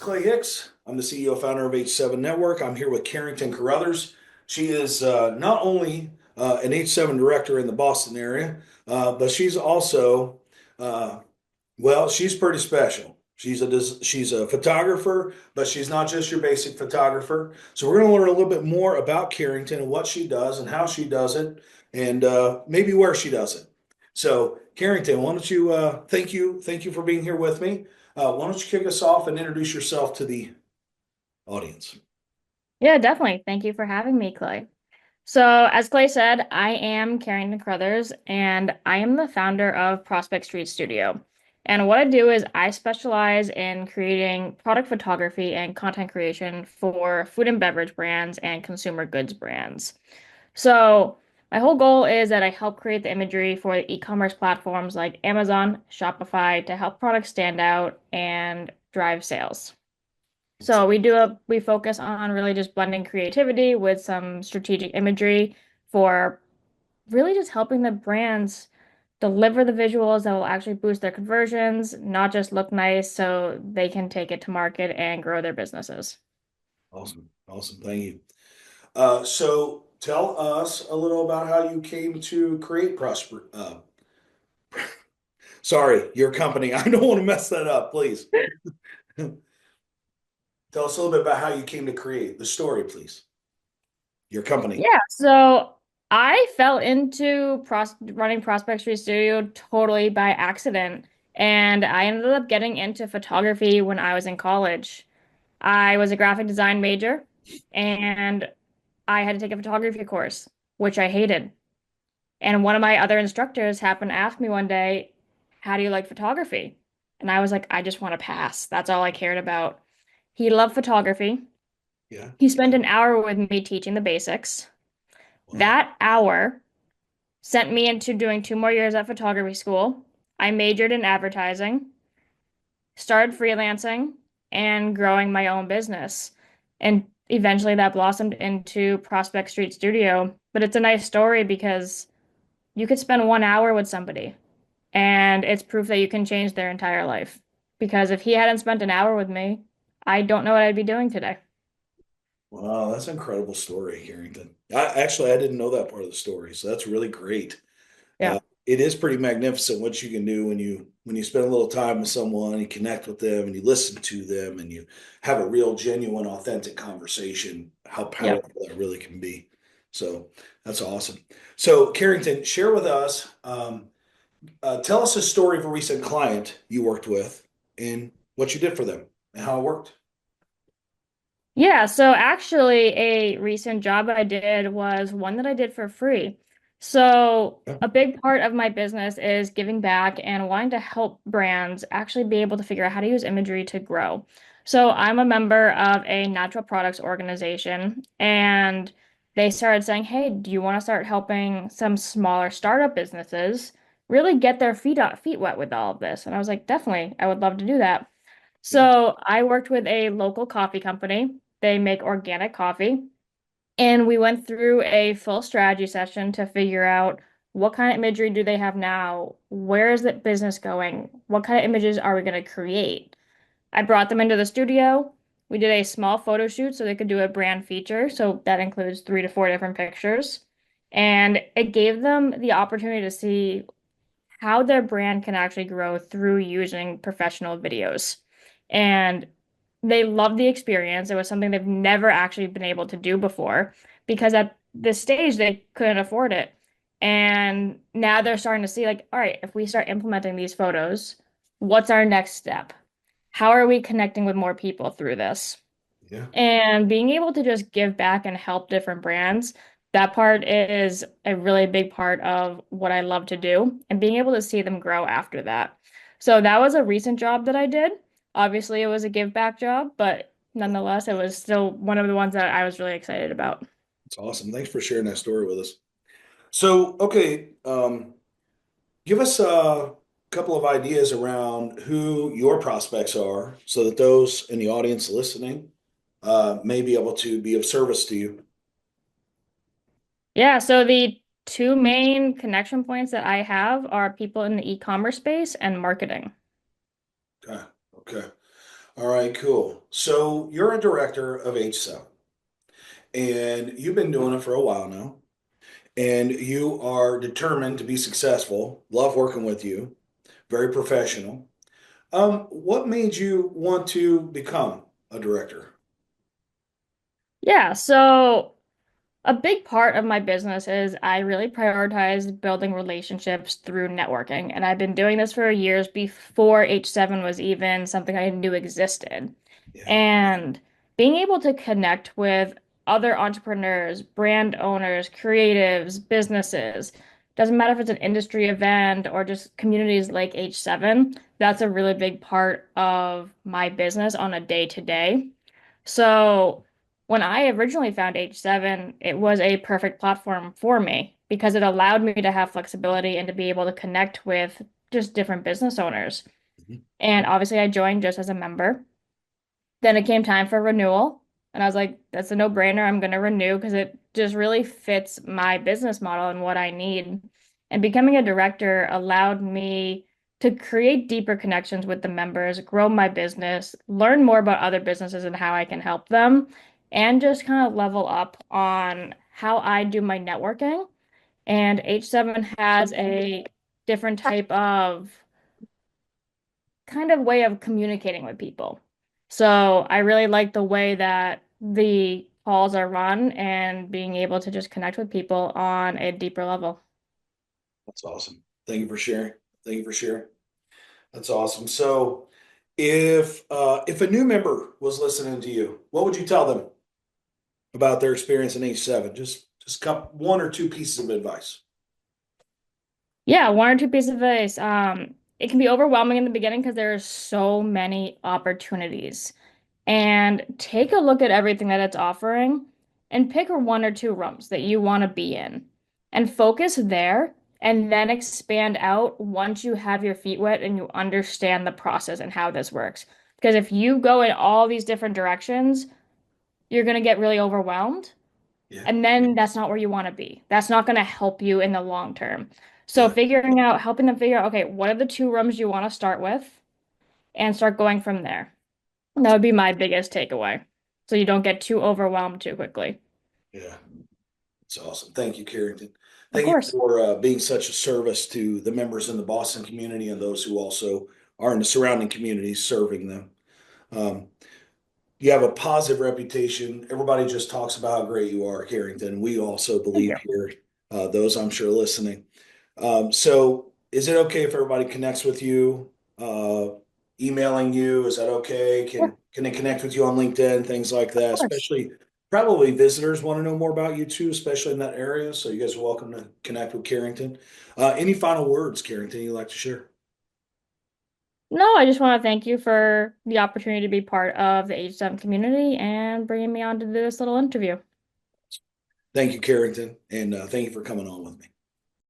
Clay Hicks. I'm the CEO founder of H7 Network. I'm here with Carrington Crothers. She is not only an H7 director in the Boston area, but she's also, uh, well, she's pretty special. She's a photographer, but she's not just your basic photographer. So we're going to learn a little bit more about Carrington and what she does and how she does it, and maybe where she does it. So, Carrington, why don't you thank you for being here with me. Why don't you kick us off and introduce yourself to the audience? Yeah, definitely. Thank you for having me, Clay. So, as Clay said, I am Carrington Crothers, and I am the founder of Prospect Street Studio. And what I do is I specialize in creating product photography and content creation for food and beverage brands and consumer goods brands. So, my whole goal is that I help create the imagery for the e-commerce platforms like Amazon, Shopify to help products stand out and drive sales. So we focus on really just blending creativity with some strategic imagery for really just helping the brands deliver the visuals that will actually boost their conversions, not just look nice so they can take it to market and grow their businesses. Awesome, awesome, thank you. So, tell us a little about how you came to create Prosper. Sorry, your company. I don't want to mess that up, please. Tell us a little bit about how you came to create the story, please. Your company. Yeah, so I fell into running Prospect Street Studio totally by accident, and I ended up getting into photography when I was in college. I was a graphic design major, and I had to take a photography course, which I hated. And one of my other instructors happened to ask me one day, "How do you like photography?" And I was like, "I just want to pass. That's all I cared about." He loved photography. Yeah. He spent an hour with me teaching the basics. Wow. That hour sent me into doing 2 more years at photography school. I majored in advertising, started freelancing, and growing my own business. And eventually that blossomed into Prospect Street Studio. But it's a nice story because you could spend 1 hour with somebody and it's proof that you can change their entire life. Because if he hadn't spent an hour with me, I don't know what I'd be doing today. Wow, that's an incredible story, Carrington. I didn't know that part of the story, so that's really great. Yeah. It is pretty magnificent what you can do when you spend a little time with someone, you connect with them, and you listen to them, and you have a real, genuine, authentic conversation. How Yep. powerful that really can be. So that's awesome. So, Carrington, share with us. Tell us a story of a recent client you worked with and what you did for them and how it worked. Yeah, so actually, a recent job I did was one that I did for free. So, Yeah. a big part of my business is giving back and wanting to help brands actually be able to figure out how to use imagery to grow. So, I'm a member of a natural products organization, and they started saying, "Hey, do you want to start helping some smaller startup businesses really get their feet wet with all of this?" And I was like, "Definitely, I would love to do that." Yeah. So I worked with a local coffee company. They make organic coffee. And we went through a full strategy session to figure out what kind of imagery do they have now? Where is the business going? What kind of images are we going to create? I brought them into the studio. We did a small photo shoot so they could do a brand feature. So that includes 3 to 4 different pictures. And it gave them the opportunity to see how their brand can actually grow through using professional videos. And they loved the experience. It was something they've never actually been able to do before because at this stage they couldn't afford it. And now they're starting to see, like, all right, if we start implementing these photos, what's our next step? How are we connecting with more people through this? Yeah. And being able to just give back and help different brands, that part is a really big part of what I love to do and being able to see them grow after that. So that was a recent job that I did. Obviously, it was a give back job, but nonetheless, it was still one of the ones that I was really excited about. It's awesome. Thanks for sharing that story with us. So, okay, give us a couple of ideas around who your prospects are so that those in the audience listening may be able to be of service to you. Yeah, so the two main connection points that I have are people in the e-commerce space and marketing. Okay. Okay. All right, cool. So you're a director of H7, and you've been doing it for a while now, and you are determined to be successful. Love working with you. Very professional. What made you want to become a director? Yeah, so a big part of my business is I really prioritize building relationships through networking. And I've been doing this for years before H7 was even something I knew existed. Yeah. And being able to connect with other entrepreneurs, brand owners, creatives, businesses, doesn't matter if it's an industry event or just communities like H7, that's a really big part of my business on a day to day. So when I originally found H7, it was a perfect platform for me because it allowed me to have flexibility and to be able to connect with just different business owners. Mhm. And obviously, I joined just as a member. Then it came time for renewal. And I was like, that's a no-brainer. I'm going to renew because it just really fits my business model and what I need. And becoming a director allowed me to create deeper connections with the members, grow my business, learn more about other businesses and how I can help them, and just kind of level up on how I do my networking. And H7 has a different type of kind of way of communicating with people. So I really like the way that the calls are run and being able to just connect with people on a deeper level. That's awesome. Thank you for sharing. Thank you for sharing. That's awesome. So, if a new member was listening to you, what would you tell them about their experience in H7? Just one or two pieces of advice. Yeah, one or two pieces of advice. It can be overwhelming in the beginning because there are so many opportunities. And take a look at everything that it's offering and pick one or two rooms that you want to be in and focus there and then expand out once you have your feet wet and you understand the process and how this works. Because if you go in all these different directions, you're going to get really overwhelmed. Yeah, And then that's not where you want to be. That's not going to help you in the long term. So yeah, figuring out, helping them figure out, okay, what are the two rooms you want to start with and start going from there. That would be my biggest takeaway. So you don't get too overwhelmed too quickly. yeah. It's awesome. Thank you, Carrington. Of Thank you course. for being such a service to the members in the Boston community and those who also are in the surrounding communities serving them. Um, you have a positive reputation. Everybody just talks about how great you are, Carrington. We also Thank believe you. here, those I'm sure listening. So, is it okay if everybody connects with you, uh, emailing you? Is that okay? Yeah, Can they connect with you on LinkedIn, things like of that? course. Especially, probably visitors want to know more about you too, especially in that area. So, you guys are welcome to connect with Carrington. Any final words, Carrington, you'd like to share? No, I just want to thank you for the opportunity to be part of the H7 community and bringing me on to this little interview. Thank you, Carrington, and thank you for coming on with me.